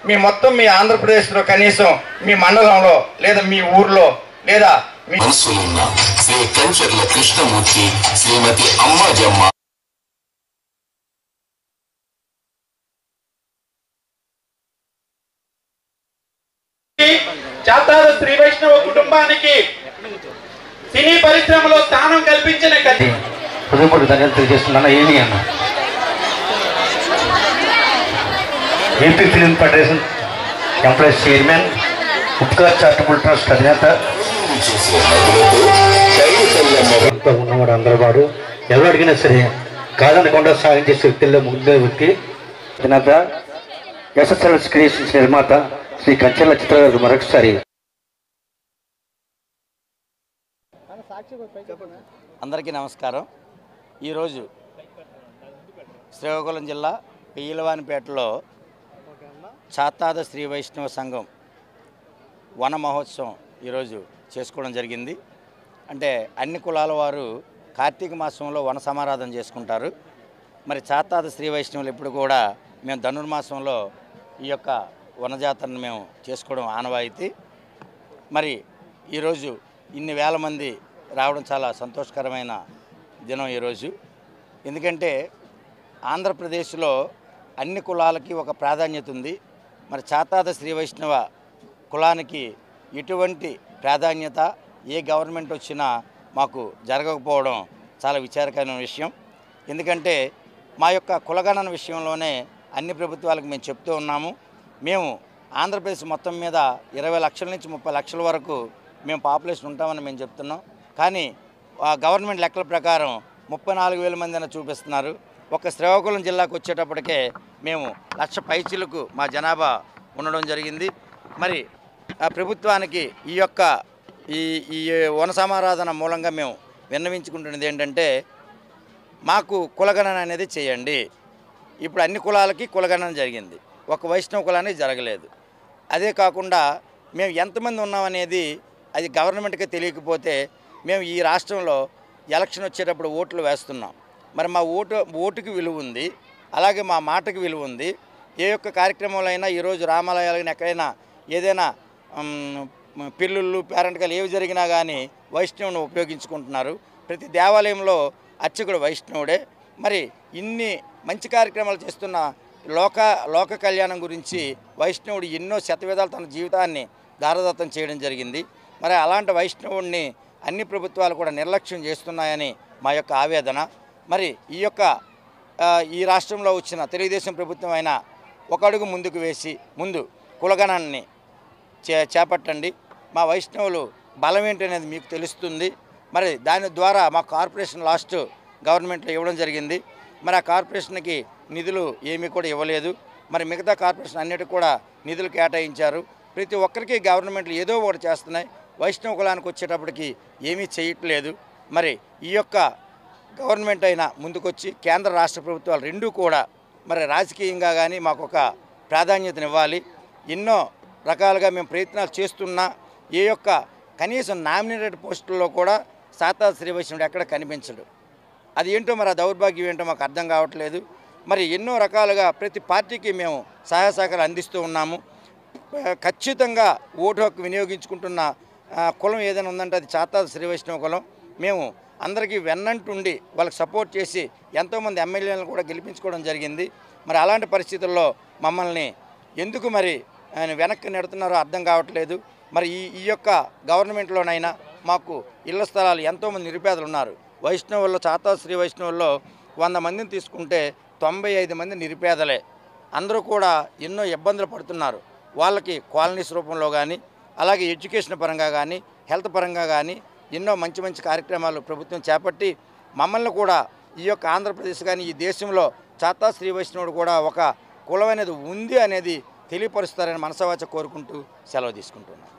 మీ మొత్తం మీ ఆంధ్రప్రదేశ్లో కనీసం మీ మండలంలో లేదా మీ ఊర్లో లేదా మీ శ్రీ కంచర్ల కృష్ణమూర్తి శ్రీమతి అమ్మాజమ్మ చాతాద శ్రీ వైష్ణవ కుటుంబానికి సినీ పరిశ్రమలో స్థానం కల్పించిన హృదయపూర్వక ధన్యవాదాలు తెలియజేస్తున్నాను. ఏమి అన్న AP film federation employees chairman, Upakar charitable trust అధినేత ఉన్నవాడు అందరూ వాడు ఎవరు అడిగినా సరే కాదనకుండా సాయం చేసే వ్యక్తుల్లో ముందే వ్యక్తి అధినేత ఎస్ఎస్ఎల్ఎస్ క్రియేషన్స్ నిర్మాత శ్రీ కంచెల చిత్ర గారికి మరొకసారి. అందరికీ నమస్కారం. ఈరోజు శ్రీకాకుళం జిల్లా పెయ్యలవానిపేటలో చాతాద శ్రీ వైష్ణవ సంఘం వన మహోత్సవం ఈరోజు చేసుకోవడం జరిగింది. అంటే అన్ని కులాల వారు కార్తీక మాసంలో వన సమారాధన చేసుకుంటారు. మరి చాతాద శ్రీ వైష్ణవులు ఇప్పుడు కూడా మేము ధనుర్మాసంలో ఈ యొక్క వనజాతరను మేము చేసుకోవడం ఆనవాయితీ. మరి ఈరోజు ఇన్ని వేల మంది రావడం చాలా సంతోషకరమైన దినం ఈరోజు. ఎందుకంటే ఆంధ్రప్రదేశ్లో అన్ని కులాలకి ఒక ప్రాధాన్యత ఉంది. మరి చాతాద శ్రీ వైష్ణవ కులానికి ఎటువంటి ప్రాధాన్యత ఏ గవర్నమెంట్ వచ్చినా మాకు జరగకపోవడం చాలా విచారకరమైన విషయం. ఎందుకంటే మా యొక్క కులగణన విషయంలోనే అన్ని ప్రభుత్వాలకు మేము చెప్తూ ఉన్నాము. మేము ఆంధ్రప్రదేశ్ మొత్తం మీద 20 లక్షల నుంచి 30 లక్షల వరకు మేము పాపులేషన్ ఉంటామని మేము చెప్తున్నాం. కానీ గవర్నమెంట్ లెక్కల ప్రకారం 34,000 మంది అని చూపిస్తున్నారు. ఒక శ్రీకాకుళం జిల్లాకు వచ్చేటప్పటికే మేము 1,00,000 పైచిలకు మా జనాభా ఉండడం జరిగింది. మరి ప్రభుత్వానికి ఈ యొక్క ఈ వన సమారాధన మూలంగా మేము విన్నవించుకుంటున్నది ఏంటంటే, మాకు కులగణన అనేది చేయండి. ఇప్పుడు అన్ని కులాలకి కులగణన జరిగింది, ఒక వైష్ణవ కులానికి జరగలేదు. అదే కాకుండా మేము ఎంతమంది ఉన్నామనేది అది గవర్నమెంట్కి తెలియకపోతే మేము ఈ రాష్ట్రంలో ఎలక్షన్ వచ్చేటప్పుడు ఓట్లు వేస్తున్నాం. మరి మా ఓటుకి విలువ ఉంది, అలాగే మా మాటకి విలువ ఉంది. ఏ యొక్క కార్యక్రమంలో అయినా ఈరోజు రామాలయాలకి ఎక్కడైనా ఏదైనా పిల్లుళ్ళు పేరెంట్గాలు ఏవి జరిగినా కానీ వైష్ణవుని ఉపయోగించుకుంటున్నారు. ప్రతి దేవాలయంలో అర్చకుడు వైష్ణవుడే. మరి ఇన్ని మంచి కార్యక్రమాలు చేస్తున్న లోక కళ్యాణం గురించి వైష్ణవుడు ఎన్నో శతవిధాలు తన జీవితాన్ని దారదత్తం చేయడం జరిగింది. మరి అలాంటి వైష్ణవుడిని అన్ని ప్రభుత్వాలు కూడా నిర్లక్ష్యం చేస్తున్నాయని మా యొక్క ఆవేదన. మరి ఈ రాష్ట్రంలో వచ్చిన తెలుగుదేశం ప్రభుత్వం అయినా ఒక అడుగు ముందుకు వేసి ముందు కులగణాన్ని చేపట్టండి. మా వైష్ణవులు బలం ఏంటనేది మీకు తెలుస్తుంది. మరి దాని ద్వారా మా కార్పొరేషన్ లాస్ట్ గవర్నమెంట్లో ఇవ్వడం జరిగింది. మరి ఆ కార్పొరేషన్కి నిధులు ఏమీ కూడా ఇవ్వలేదు. మరి మిగతా కార్పొరేషన్ అన్నిటికీ కూడా నిధులు కేటాయించారు. ప్రతి ఒక్కరికి గవర్నమెంట్లు ఏదో ఒకటి చేస్తున్నాయి. వైష్ణవ కులానికి వచ్చేటప్పటికి ఏమీ చేయట్లేదు. మరి ఈ యొక్క గవర్నమెంట్ అయినా ముందుకొచ్చి కేంద్ర రాష్ట్ర ప్రభుత్వాలు రెండూ కూడా మరి రాజకీయంగా కానీ మాకు ఒక ప్రాధాన్యతనివ్వాలి. ఎన్నో రకాలుగా మేము ప్రయత్నాలు చేస్తున్నా ఏ యొక్క కనీసం నామినేటెడ్ పోస్టుల్లో కూడా చాతాద శ్రీ వైష్ణవుడు ఎక్కడ కనిపించడు. అది ఏంటో మరి ఆ దౌర్భాగ్యం ఏంటో మాకు అర్థం కావట్లేదు. మరి ఎన్నో రకాలుగా ప్రతి పార్టీకి మేము సహాయ సహకారాలు అందిస్తూ ఉన్నాము. ఖచ్చితంగా ఓటు హక్కు వినియోగించుకుంటున్న కులం ఏదైనా ఉందంటే అది చాతాద శ్రీ వైష్ణవ కులం. మేము అందరికీ వెన్నంటుండి వాళ్ళకి సపోర్ట్ చేసి ఎంతోమంది ఎమ్మెల్యేలను కూడా గెలిపించుకోవడం జరిగింది. మరి అలాంటి పరిస్థితుల్లో మమ్మల్ని ఎందుకు మరి వెనక్కి నెడుతున్నారో అర్థం కావట్లేదు. మరి ఈ యొక్క గవర్నమెంట్లోనైనా మాకు ఇళ్ల స్థలాలు ఎంతోమంది నిరుపేదలు ఉన్నారు. వైష్ణవుల్లో చాతాద శ్రీ వైష్ణవుల్లో 100 మందిని తీసుకుంటే 95 మంది నిరుపేదలే. అందరూ కూడా ఎన్నో ఇబ్బందులు పడుతున్నారు. వాళ్ళకి కాలనీస్ రూపంలో కానీ అలాగే ఎడ్యుకేషన్ పరంగా కానీ హెల్త్ పరంగా కానీ ఎన్నో మంచి మంచి కార్యక్రమాలు ప్రభుత్వం చేపట్టి మమ్మల్ని కూడా ఈ యొక్క ఆంధ్రప్రదేశ్ కానీ ఈ దేశంలో చాతాద శ్రీ వైష్ణవుడు కూడా ఒక కులం అనేది ఉంది అనేది తెలియపరుస్తారని మనసావాచ కోరుకుంటూ సెలవు తీసుకుంటున్నాను.